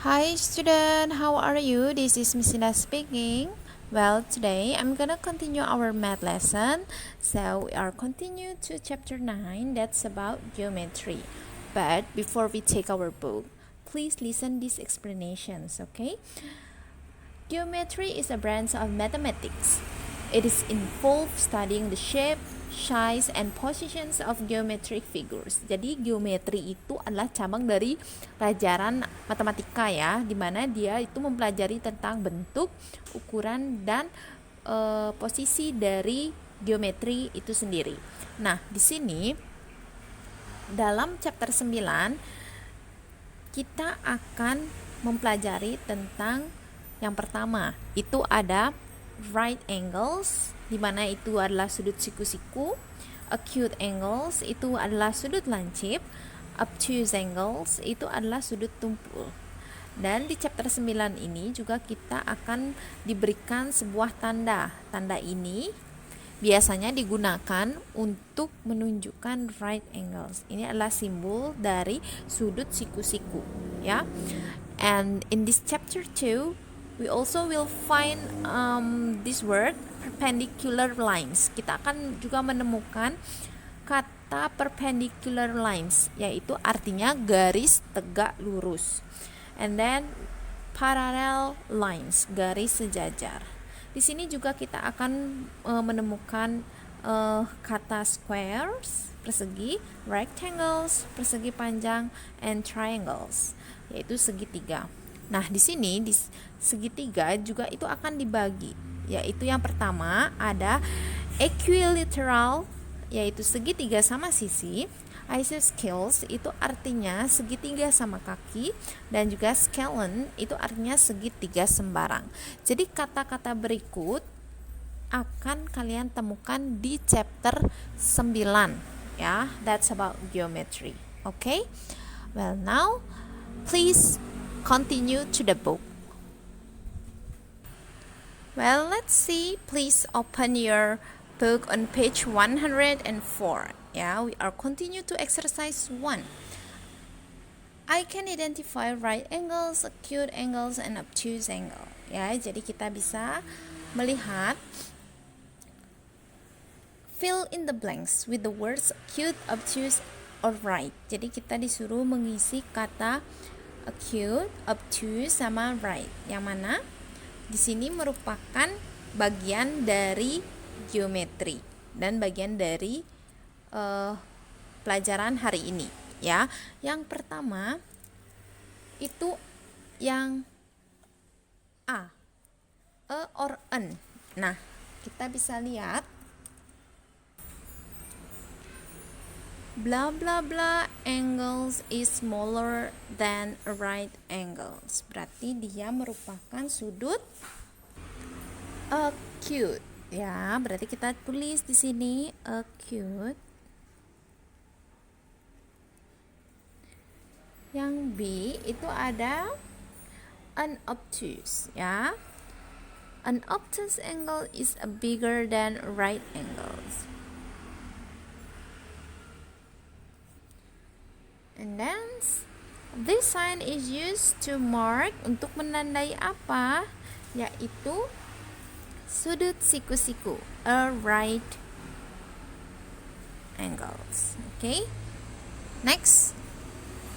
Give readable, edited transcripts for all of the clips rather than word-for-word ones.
Hi student, how are you? This is Miss Ina speaking. Well, today I'm gonna continue our math lesson. So we are continue to chapter 9, that's about geometry. But before we take our book, please listen these explanations, okay? Geometry is a branch of mathematics. It is involved studying the shape, size, and positions of geometric figures. Jadi geometri itu adalah cabang dari pelajaran matematika ya, dimana dia itu mempelajari tentang bentuk, ukuran, dan posisi dari geometri itu sendiri. Nah, di sini dalam chapter 9 kita akan mempelajari tentang yang pertama, itu ada right angles, di mana itu adalah sudut siku-siku. Acute angles itu adalah sudut lancip. Obtuse angles itu adalah sudut tumpul. Dan di chapter 9 ini juga kita akan diberikan sebuah tanda. Tanda ini biasanya digunakan untuk menunjukkan right angles. Ini adalah simbol dari sudut siku-siku, ya. And in this chapter 2, we also will find this word perpendicular lines. Kita akan juga menemukan kata perpendicular lines, yaitu artinya garis tegak lurus. And then parallel lines, garis sejajar. Di sini juga kita akan menemukan kata squares, persegi, rectangles, persegi panjang, and triangles, yaitu segitiga. Nah, di sini di segitiga juga itu akan dibagi, yaitu yang pertama ada equilateral, yaitu segitiga sama sisi. Isosceles itu artinya segitiga sama kaki, dan juga scalene itu artinya segitiga sembarang. Jadi kata-kata berikut akan kalian temukan di chapter 9 ya. That's about geometry. Okay? Well, now please continue to the book. Well, let's see. Please open your book on page 104. Yeah, we are continue to exercise 1. I can identify right angles, acute angles, and obtuse angle. Ya, jadi kita bisa melihat fill in the blanks with the words acute, obtuse, or right. Jadi kita disuruh mengisi kata acute, obtuse, sama right. Yang mana di sini merupakan bagian dari geometri dan bagian dari pelajaran hari ini ya. Yang pertama itu yang A or an. Nah, kita bisa lihat blah blah blah angles is smaller than right angles. Berarti dia merupakan sudut acute ya. Berarti kita tulis di sini acute. Yang B itu ada an obtuse ya. An obtuse angle is bigger than right angles. And then this sign is used to mark, untuk menandai apa? Yaitu sudut siku-siku, a right angles. Okay? Next,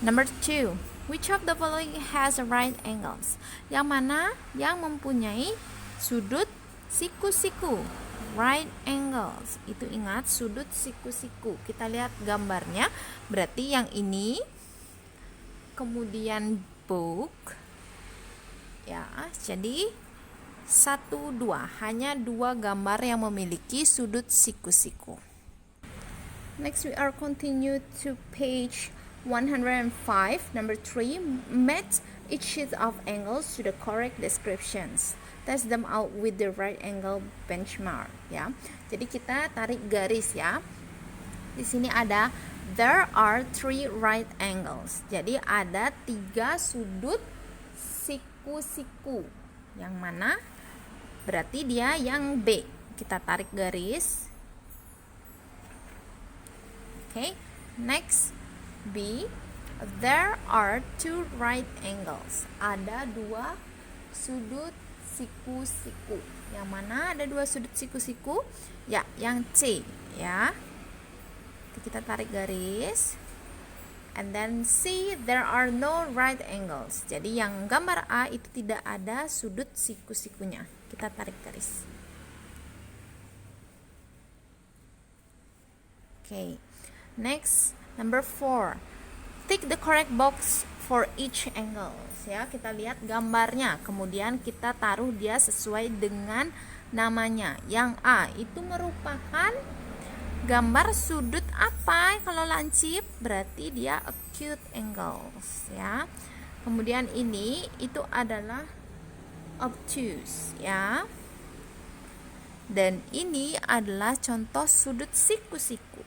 number 2. Which of the following has a right angles? Yang mana yang mempunyai sudut siku-siku, right angles. Itu ingat, sudut siku-siku. Kita lihat gambarnya. Berarti yang ini, kemudian book ya. Jadi 1, 2, hanya 2 gambar yang memiliki sudut siku-siku. Next, we are continue to page 105. Number 3, match each sheet of angles to the correct descriptions. Test them out with the right angle benchmark ya. Jadi kita tarik garis ya. Di sini ada there are 3 right angles. Jadi ada 3 sudut siku-siku. Yang mana? Berarti dia yang B. Kita tarik garis. Okay. Next, B. There are two right angles. Ada dua sudut siku-siku. Yang mana ada dua sudut siku-siku? Ya, yang C, ya. Kita tarik garis. And then C, there are no right angles. Jadi yang gambar A itu tidak ada sudut siku-sikunya. Kita tarik garis. Okay. Next, number 4. Tick the correct box for each angle. Ya, kita lihat gambarnya, kemudian kita taruh dia sesuai dengan namanya. Yang A itu merupakan gambar sudut apa? Kalau lancip berarti dia acute angles, ya. Kemudian ini itu adalah obtuse, ya. Dan ini adalah contoh sudut siku-siku.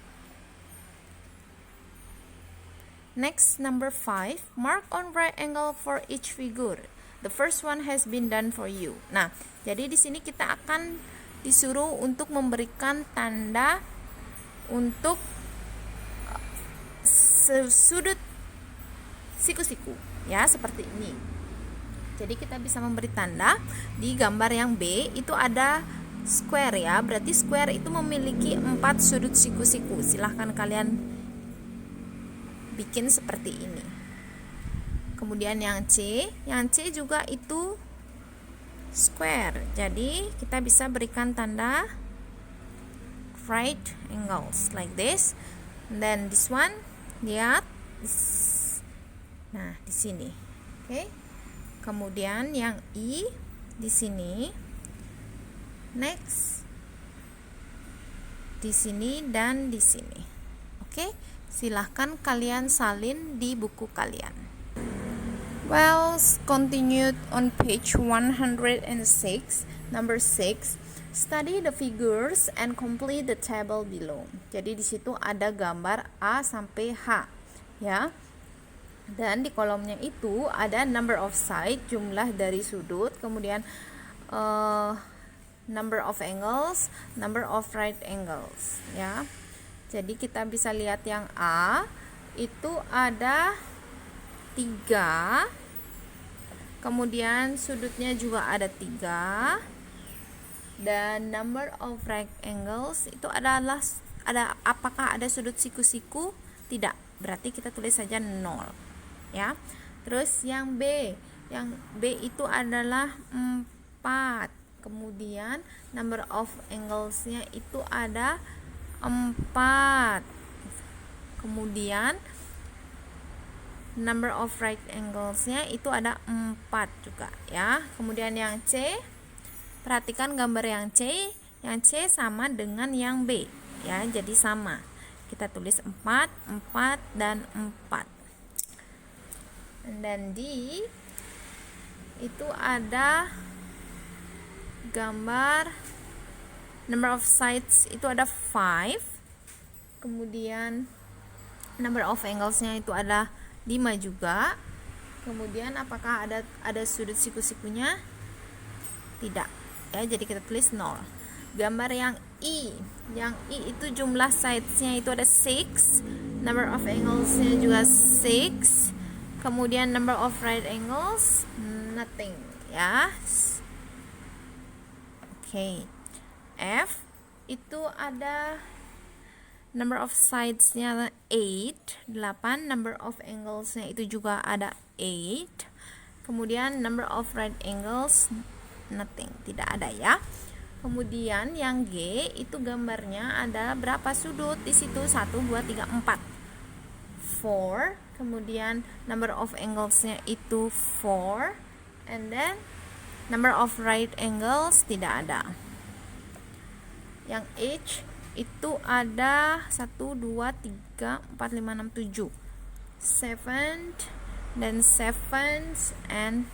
Next, number 5, mark on right angle for each figure. The first one has been done for you. Nah, jadi di sini kita akan disuruh untuk memberikan tanda untuk sudut siku-siku, ya, seperti ini. Jadi kita bisa memberi tanda di gambar yang B itu ada square, ya. Berarti square itu memiliki 4 sudut siku-siku. Silahkan kalian bikin seperti ini. Kemudian yang C juga itu square. Jadi kita bisa berikan tanda right angles like this. And then this one, lihat. Nah, di sini. Oke. Kemudian yang I di sini. Next. Di sini dan di sini. Oke. Silahkan kalian salin di buku kalian. Well, continued on page 106, number 6. Study the figures and complete the table below. Jadi di situ ada gambar A sampai H, ya. Dan di kolomnya itu ada number of side, jumlah dari sudut, kemudian number of angles, number of right angles, ya. Jadi kita bisa lihat yang A itu ada 3, kemudian sudutnya juga ada 3, dan number of right angles itu adalah apakah ada sudut siku-siku? Tidak, berarti kita tulis saja 0, ya. Terus yang B itu adalah 4, kemudian number of anglesnya itu ada 4, kemudian number of right anglesnya itu ada 4 juga, ya. Kemudian yang C, perhatikan gambar yang C sama dengan yang B, ya, jadi sama. Kita tulis 4, 4 dan 4. And then D itu ada gambar number of sides itu ada 5, kemudian number of anglesnya itu ada 5 juga. Kemudian apakah ada sudut siku-sikunya? Tidak, ya, jadi kita tulis 0. Gambar yang I itu jumlah sidesnya itu ada 6, number of anglesnya juga 6, kemudian number of right angles nothing, ya. Oke. F itu ada number of sidesnya 8, number of anglesnya itu juga ada 8, kemudian number of right angles nothing, tidak ada, ya. Kemudian yang G itu gambarnya ada berapa sudut di situ? 1, 2, 3, 4, 4, kemudian number of anglesnya itu 4, and then number of right angles tidak ada. Yang H itu ada 1, 2, 3, 4, 5, 6, 7, 7 dan 7 and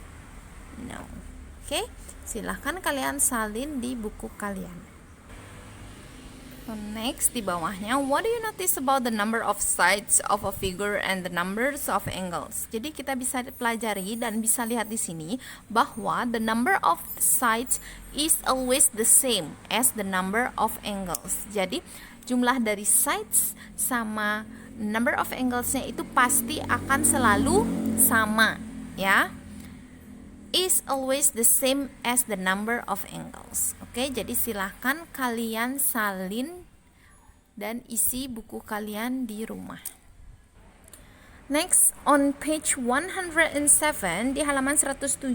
no. Oke, silahkan kalian salin di buku kalian. Next, di bawahnya, what do you notice about the number of sides of a figure and the numbers of angles? Jadi kita bisa pelajari dan bisa lihat di sini bahwa the number of sides is always the same as the number of angles. Jadi jumlah dari sides sama number of angles-nya itu pasti akan selalu sama, ya. Is always the same as the number of angles. Oke, jadi silahkan kalian salin dan isi buku kalian di rumah. Next, on page 107 di halaman 107,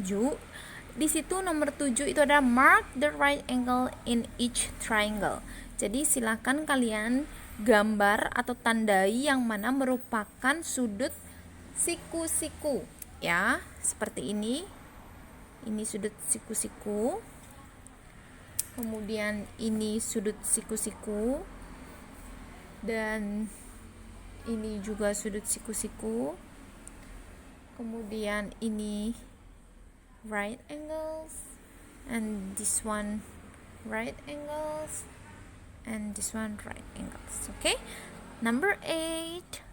di situ nomor 7 itu ada mark the right angle in each triangle. Jadi silakan kalian gambar atau tandai yang mana merupakan sudut siku-siku, ya, seperti ini. Ini sudut siku-siku. Kemudian ini sudut siku-siku. Dan ini juga sudut siku-siku. Kemudian ini right angles, and this one right angles, and this one right angles. Okay, number 8.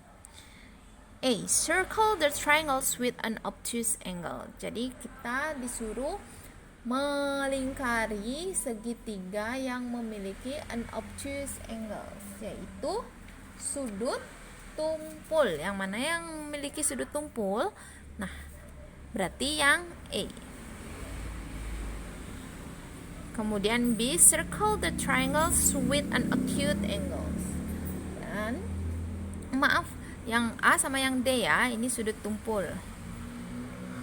A. Circle the triangles with an obtuse angle. Jadi kita disuruh melingkari segitiga yang memiliki an obtuse angle, yaitu sudut tumpul. Yang mana yang memiliki sudut tumpul? Nah, berarti yang A. Kemudian B, circle the triangles with an acute angles. Dan maaf, yang A sama yang D ya, ini sudut tumpul.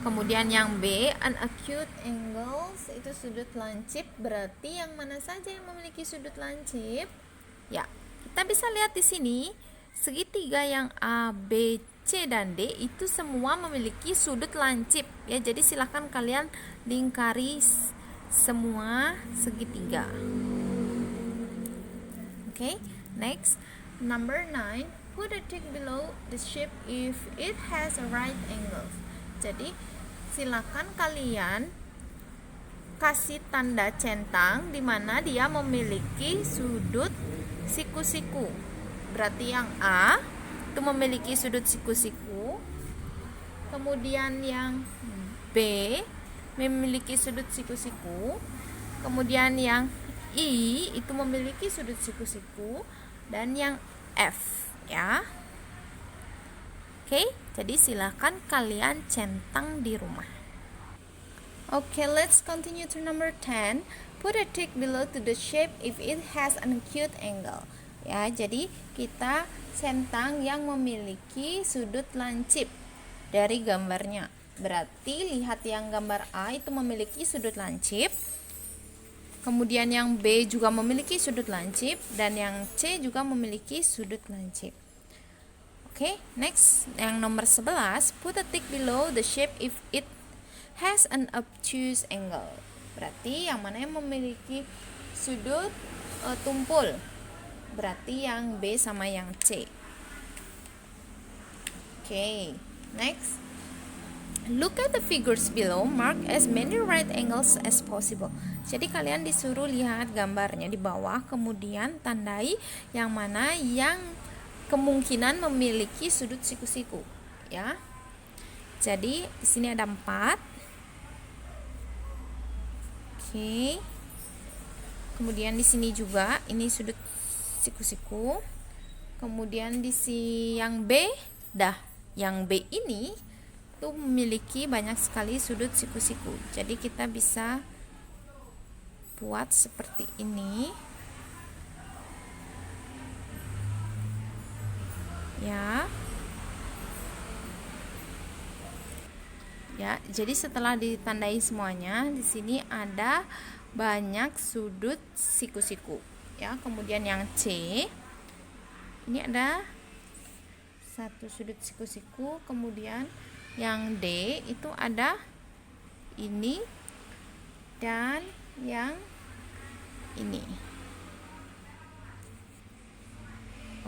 Kemudian yang B, an acute angles, itu sudut lancip. Berarti yang mana saja yang memiliki sudut lancip? Ya, kita bisa lihat di sini. Segitiga yang A, B, C, dan D itu semua memiliki sudut lancip, ya. Jadi silakan kalian lingkari semua segitiga. Okay, next, number 9. Put a tick below the shape if it has a right angle. Jadi silakan kalian kasih tanda centang di mana dia memiliki sudut siku-siku. Berarti yang A itu memiliki sudut siku-siku. Kemudian yang B memiliki sudut siku-siku. Kemudian yang I itu memiliki sudut siku-siku. Dan yang F, ya. Oke, jadi silakan kalian centang di rumah. Okay, let's continue to number 10. Put a tick below to the shape if it has an acute angle. Ya, jadi kita centang yang memiliki sudut lancip dari gambarnya. Berarti lihat yang gambar A itu memiliki sudut lancip. Kemudian yang B juga memiliki sudut lancip dan yang C juga memiliki sudut lancip. Oke, next yang nomor 11, put a tick below the shape if it has an obtuse angle. Berarti yang mana yang memiliki sudut tumpul? Berarti yang B sama yang C. Oke, next. Look at the figures below, mark as many right angles as possible. Jadi kalian disuruh lihat gambarnya di bawah, kemudian tandai yang mana yang kemungkinan memiliki sudut siku-siku, ya. Jadi di sini ada 4. Oke. Kemudian di sini juga ini sudut siku-siku. Kemudian di sini yang B, yang B ini tuh memiliki banyak sekali sudut siku-siku. Jadi kita bisa buat seperti ini. Ya. Ya, jadi setelah ditandai semuanya, di sini ada banyak sudut siku-siku. Ya, kemudian yang C ini ada satu sudut siku-siku, kemudian yang D itu ada ini dan yang ini.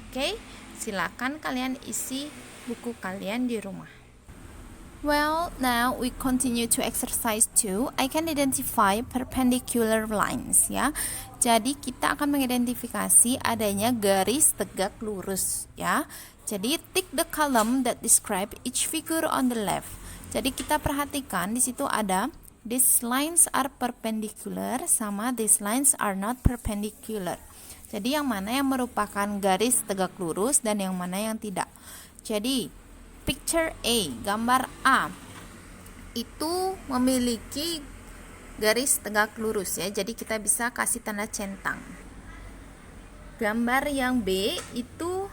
Oke, silakan kalian isi buku kalian di rumah. Well, now we continue to exercise 2. I can identify perpendicular lines, ya. Jadi kita akan mengidentifikasi adanya garis tegak lurus, ya. Jadi tick the column that describe each figure on the left. Jadi kita perhatikan di situ ada these lines are perpendicular sama these lines are not perpendicular. Jadi yang mana yang merupakan garis tegak lurus dan yang mana yang tidak. Jadi picture A, gambar A itu memiliki garis tegak lurus ya. Jadi kita bisa kasih tanda centang. Gambar yang B itu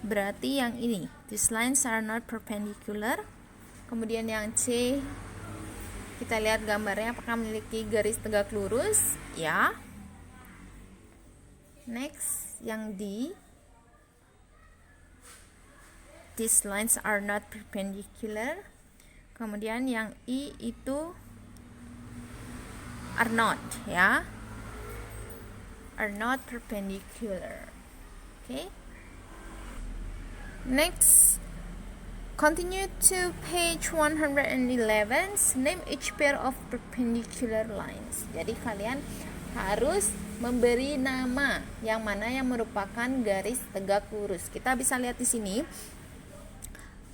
berarti yang ini. These lines are not perpendicular. Kemudian yang C, kita lihat gambarnya apakah memiliki garis tegak lurus? Ya. Next, yang D, these lines are not perpendicular. Kemudian yang I itu are not, ya, are not perpendicular. Okay. Next, continue to page 111. Name each pair of perpendicular lines. Jadi kalian harus memberi nama yang mana yang merupakan garis tegak lurus. Kita bisa lihat di sini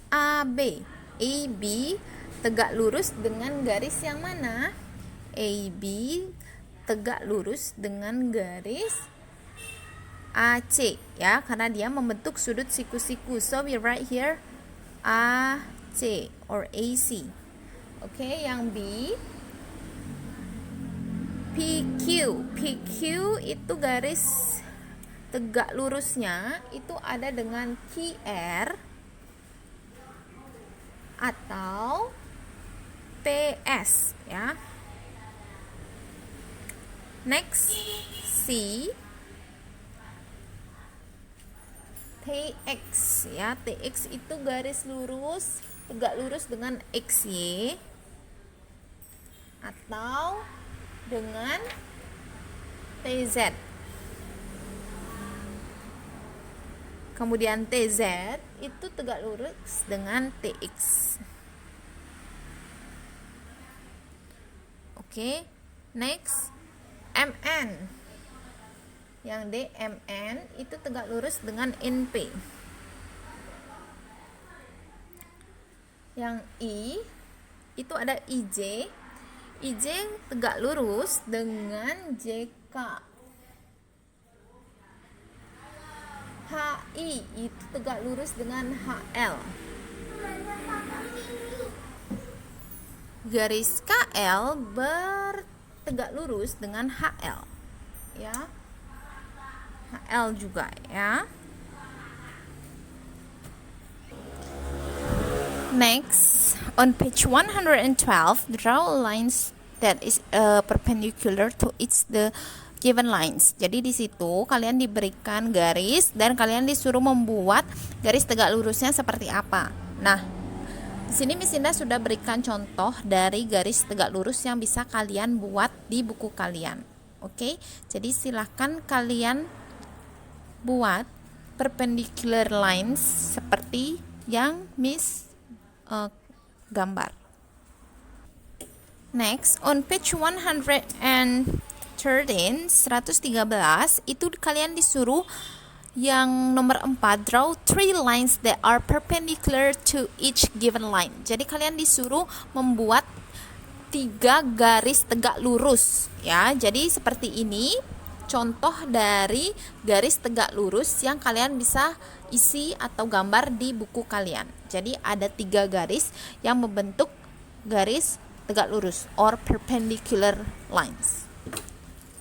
AB. AB tegak lurus dengan garis yang mana? AB tegak lurus dengan garis AC, ya, karena dia membentuk sudut siku-siku. So we write here AC or AC. Oke, yang B, PQ. PQ itu garis tegak lurusnya itu ada dengan QR atau PS, ya. Next, C, TX, ya. TX itu garis lurus tegak lurus dengan XY atau dengan TZ. Kemudian TZ itu tegak lurus dengan TX. Oke, next, MN. Yang D, MN itu tegak lurus dengan NP. Yang I itu ada IJ. IJ tegak lurus dengan JK. HI itu tegak lurus dengan HL. Garis KL bertegak lurus dengan HL, ya. HL juga, ya. Next, on page 112, draw lines that is perpendicular to each the given lines. Jadi di situ kalian diberikan garis dan kalian disuruh membuat garis tegak lurusnya seperti apa. Nah, di sini Miss Indah sudah berikan contoh dari garis tegak lurus yang bisa kalian buat di buku kalian. Oke, jadi silahkan kalian buat perpendicular lines seperti yang Miss gambar. Next, on page 113 itu kalian disuruh yang nomor 4, draw 3 lines that are perpendicular to each given line. Jadi kalian disuruh membuat 3 garis tegak lurus, ya. Jadi seperti ini contoh dari garis tegak lurus yang kalian bisa isi atau gambar di buku kalian. Jadi ada 3 garis yang membentuk garis tegak lurus or perpendicular lines.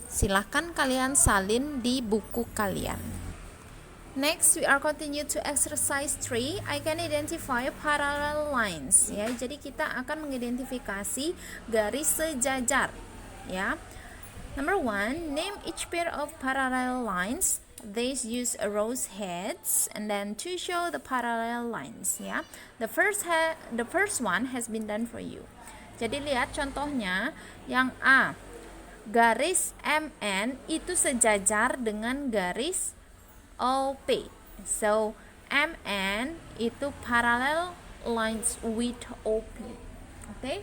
Silahkan kalian salin di buku kalian. Next, we are continue to exercise 3. I can identify parallel lines. Ya, jadi kita akan mengidentifikasi garis sejajar. Ya. Number 1, name each pair of parallel lines. These use arrows heads and then to show the parallel lines. Ya, the first one has been done for you. Jadi lihat contohnya yang A. Garis MN itu sejajar dengan garis OP. So MN itu parallel lines with OP. Okay.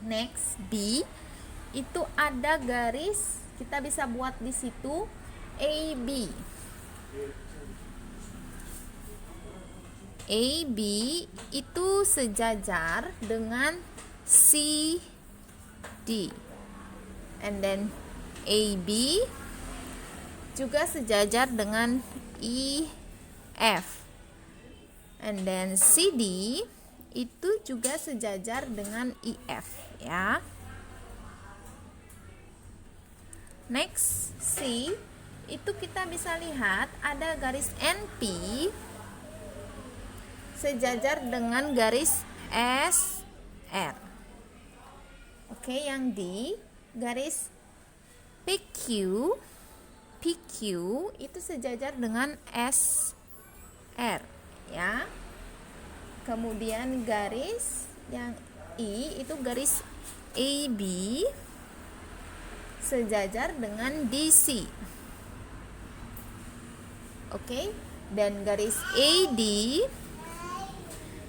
Next, B itu ada garis, kita bisa buat di situ AB. AB itu sejajar dengan CD. And then AB juga sejajar dengan EF. And then CD itu juga sejajar dengan EF ya. Next, C itu kita bisa lihat ada garis NP sejajar dengan garis SR. Oke, yang D garis PQ itu sejajar dengan SR ya. Kemudian garis yang I itu garis AB sejajar dengan DC. Oke, dan garis AD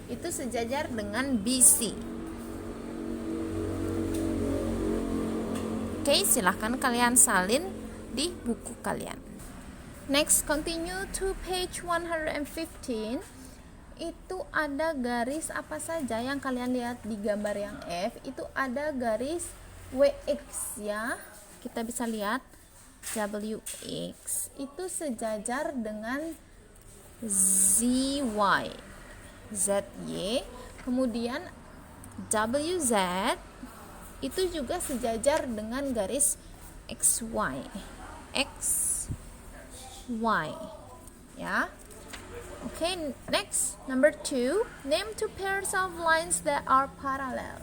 itu sejajar dengan BC. Oke, silahkan kalian salin di buku kalian. Next, continue to page 115. Itu ada garis apa saja yang kalian lihat di gambar yang F. Itu ada garis WX ya. Kita bisa lihat WX itu sejajar dengan ZY. Kemudian WZ itu juga sejajar dengan garis XY ya. Okay, next, number 2, name two pairs of lines that are parallel.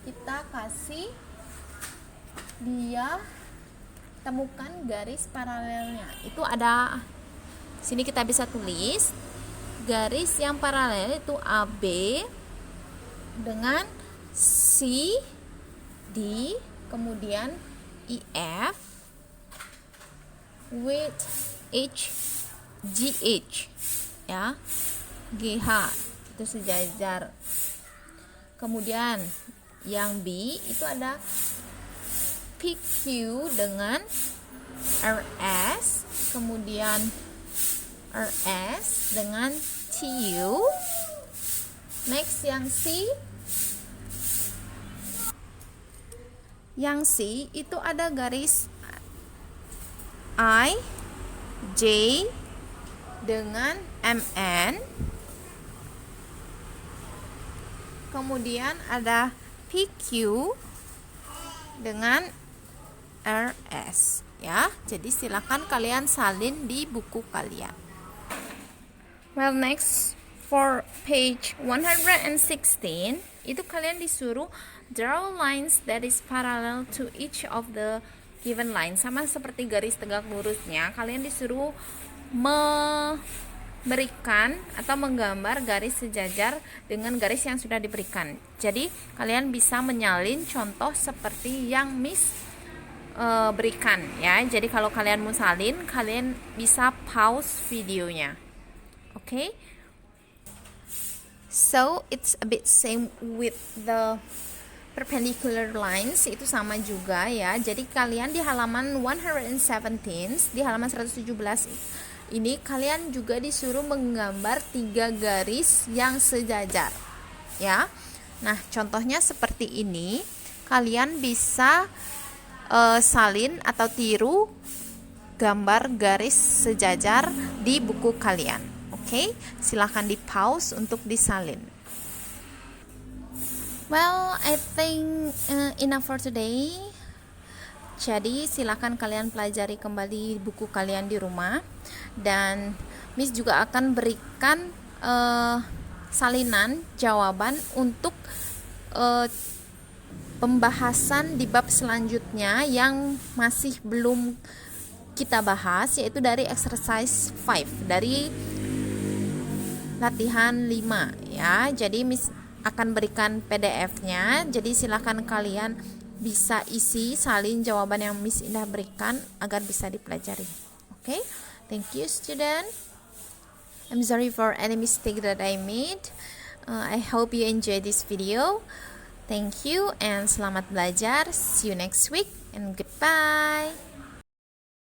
Kita kasih dia temukan garis paralelnya. Itu ada sini, kita bisa tulis garis yang paralel itu AB dengan CD, kemudian EF with GH ya, GH itu sejajar. Kemudian yang B itu ada PQ dengan RS, kemudian RS dengan TU. Next, yang C itu ada garis I, J dengan MN, kemudian ada PQ dengan RS ya. Jadi silakan kalian salin di buku kalian. Well, next for page 116 itu kalian disuruh draw lines that is parallel to each of the given line. Sama seperti garis tegak lurusnya, kalian disuruh memberikan atau menggambar garis sejajar dengan garis yang sudah diberikan. Jadi kalian bisa menyalin contoh seperti yang Miss berikan ya. Jadi kalau kalian mau salin, kalian bisa pause videonya. Okay? So it's a bit same with the perpendicular lines, itu sama juga ya. Jadi kalian di halaman 117, di halaman 117 ini kalian juga disuruh menggambar 3 garis yang sejajar ya. Nah, contohnya seperti ini. Kalian bisa salin atau tiru gambar garis sejajar di buku kalian. Oke, silahkan di pause untuk disalin. Well, I think enough for today. Jadi silakan kalian pelajari kembali buku kalian di rumah, dan Miss juga akan berikan salinan jawaban untuk pembahasan di bab selanjutnya yang masih belum kita bahas, yaitu dari exercise 5 dari latihan 5 ya. Jadi Miss akan berikan PDF-nya, jadi silakan kalian bisa isi salin jawaban yang Miss Indah berikan agar bisa dipelajari. Okay? Thank you, student. I'm sorry for any mistake that I made. I hope you enjoy this video. Thank you and selamat belajar. See you next week and goodbye.